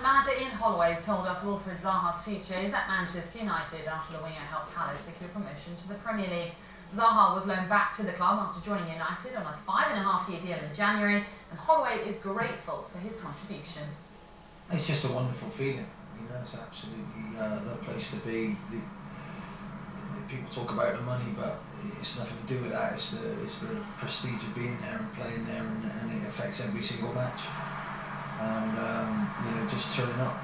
manager Ian Holloway has told us Wilfried Zaha's future is at Manchester United after the winger helped Palace secure promotion to the Premier League. Zaha was loaned back to the club after joining United on a 5.5-year deal in January, and Holloway is grateful for his contribution. It's just a wonderful feeling, you know, it's absolutely the place to be. People talk about the money, but it's nothing to do with that. It's the prestige of being there and playing there, and it affects every single match. And you know, just turning up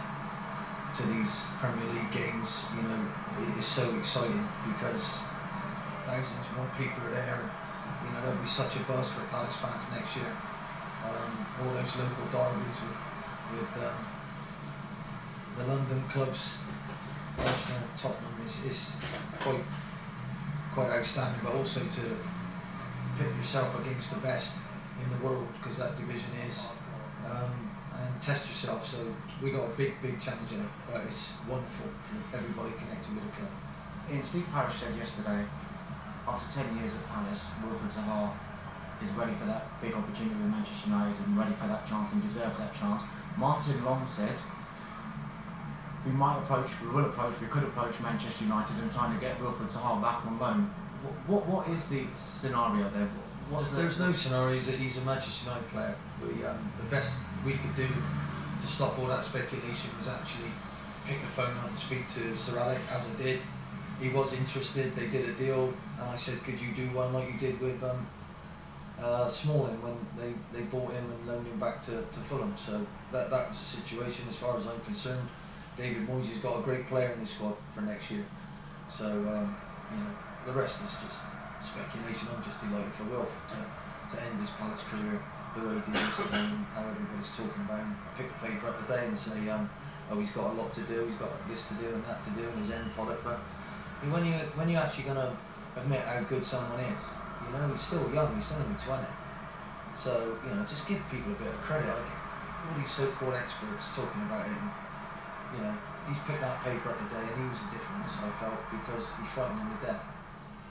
to these Premier League games, you know, it is so exciting because thousands more people are there. You know, there'll be such a buzz for Palace fans next year. All those local derbies with the London clubs, Arsenal, Tottenham, is quite outstanding. But also to pit yourself against the best in the world, because that division is, and test yourself. So we got a big challenge in it, but it's wonderful for everybody connected with the club. Ian, Steve Parish said yesterday, after 10 years at Palace, Wilfried Zaha is ready for that big opportunity with Manchester United and ready for that chance and deserves that chance. Martin Long said we could approach Manchester United and trying to get Wilfried Zaha back on loan. What is the scenario there? There's no scenarios that he's a Manchester United player. The best we could do to stop all that speculation was actually pick the phone up and speak to Sir Alec, as I did. He was interested, they did a deal, and I said, could you do one like you did with Smalling when they bought him and loaned him back to Fulham. So that was the situation as far as I'm concerned. David Moyes has got a great player in his squad for next year. So, you know, the rest is just speculation. I'm just delighted for Wilf to end his Palace career the way he did yesterday, and how everybody's talking about him. I pick the paper up today and say, oh, he's got a lot to do, he's got this to do and that to do, and his end product. But when you're actually going to admit how good someone is, you know, he's still young, he's only 20. So, you know, just give people a bit of credit. Like all these so-called experts talking about him, you know, he's picked that paper up today, and he was the difference, I felt, because he frightened him to death.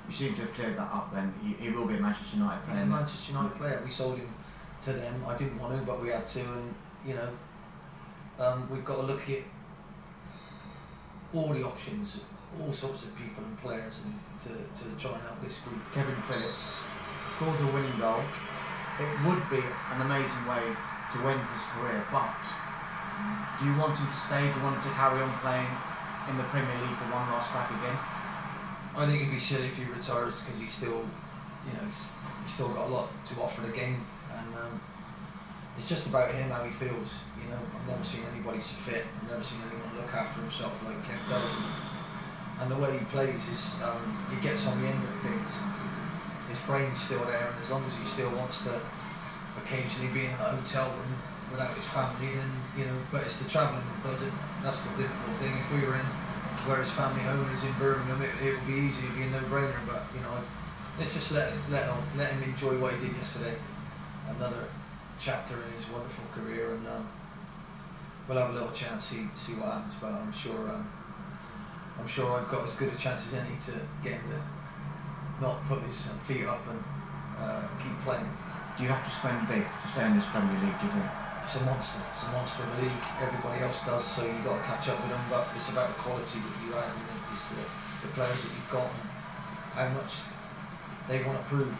You seem to have cleared that up then. He will be a Manchester United player. He's a Manchester United player. We sold him to them. I didn't want to, but we had to, and you know, we've got to look at all the options, all sorts of people and players, and to try and help this group. Kevin Phillips scores a winning goal. It would be an amazing way to end his career, but do you want him to stay? Do you want him to carry on playing in the Premier League for one last crack again? I think it'd be silly if he retires, because he's still, you know, he's still got a lot to offer the game, and it's just about him, how he feels. You know, I've never seen anybody so fit. I've never seen anyone look after himself like Kev does, and the way he plays is he gets on the end of things. His brain's still there, and as long as he still wants to occasionally be in a hotel room without his family, then, you know, but it's the travelling that does it. That's the difficult thing. If we were in where his family home is in Birmingham, it would be easy, it'd be a no-brainer, but, you know, let's just let him enjoy what he did yesterday. Another chapter in his wonderful career, and we'll have a little chance, see what happens, but I'm sure I've got as good a chance as any to get him to not put his feet up and keep playing. Do you have to spend big to stay in this Premier League, do you think? It's a monster of a league. Everybody else does, so you've got to catch up with them, but it's about the quality that you add, and it's the players that you've got, and how much they want to prove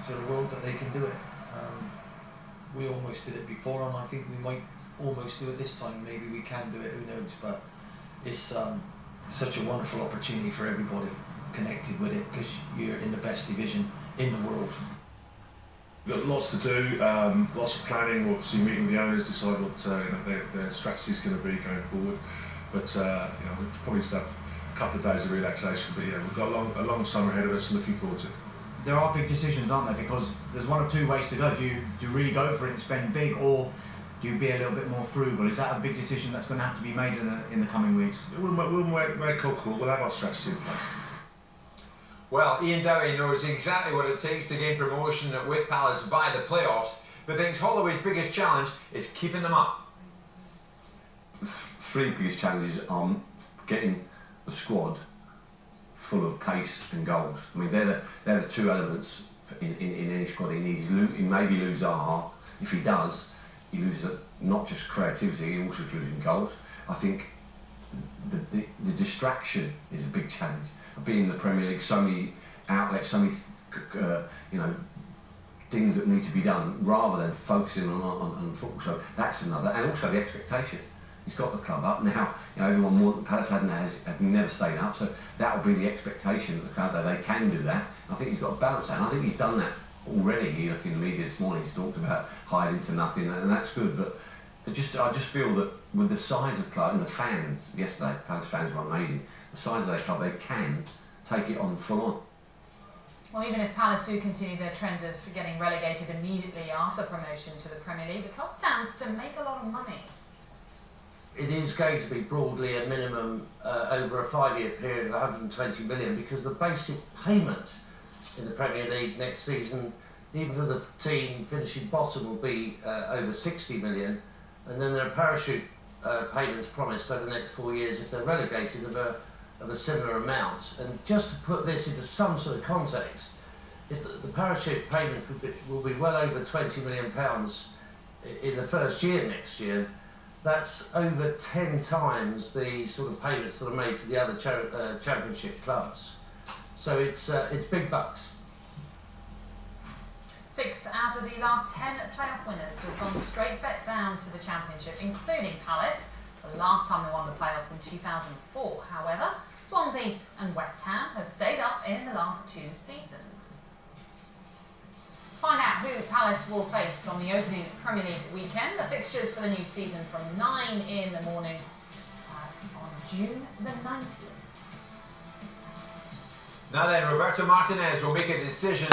to the world that they can do it. We almost did it before, and I think we might almost do it this time. Maybe we can do it, who knows, but it's such a wonderful opportunity for everybody connected with it, because you're in the best division in the world. We've got lots to do, lots of planning, obviously meeting with the owners, decide what you know, their strategy is going to be going forward. But you know, we'll probably still have a couple of days of relaxation, but yeah, we've got a long summer ahead of us, looking forward to it. There are big decisions, aren't there? Because there's one or two ways to go. Do you really go for it and spend big, or do you be a little bit more frugal? Is that a big decision that's going to have to be made in the coming weeks? We'll make a call, we'll have our strategy in place. Well, Ian Dowie knows exactly what it takes to gain promotion with Palace by the playoffs, but thinks Holloway's biggest challenge is keeping them up. Three biggest challenges are getting the squad full of pace and goals. I mean, they're the two elements in any squad. He maybe lose Zaha. If he does, he loses not just creativity, he also includes in goals. I think the distraction is a big challenge. Being in the Premier League, so many outlets, so many things that need to be done, rather than focusing on football. So that's another, and also the expectation. He's got the club up now. Everyone wanted Palace had never stayed up, so that will be the expectation that the club that they can do that. I think he's got to balance that, and I think he's done that already. He looked in the media this morning. He's talked about hiding to nothing, and that's good. But I just feel that with the size of the club and the fans, yesterday Palace fans were amazing. The size of their club, they can take it on full on. Well, even if Palace do continue their trend of getting relegated immediately after promotion to the Premier League, the club stands to make a lot of money. It is going to be broadly a minimum over a 5-year period of 120 million, because the basic payment in the Premier League next season, even for the team finishing bottom, will be over 60 million, and then there are parachute payments promised over the next 4 years if they're relegated of a similar amount. And just to put this into some sort of context, if the parachute payment will be well over £20 million in the first year next year, that's over 10 times the sort of payments that are made to the other championship clubs. So it's big bucks. 6 out of the last 10 playoff winners have gone straight back down to the Championship, including Palace, the last time they won the playoffs in 2004. However, Swansea and West Ham have stayed up in the last 2 seasons. Find out who Palace will face on the opening Premier League weekend. The fixtures for the new season from 9 in the morning on June the 19th. Now then, Roberto Martinez will make a decision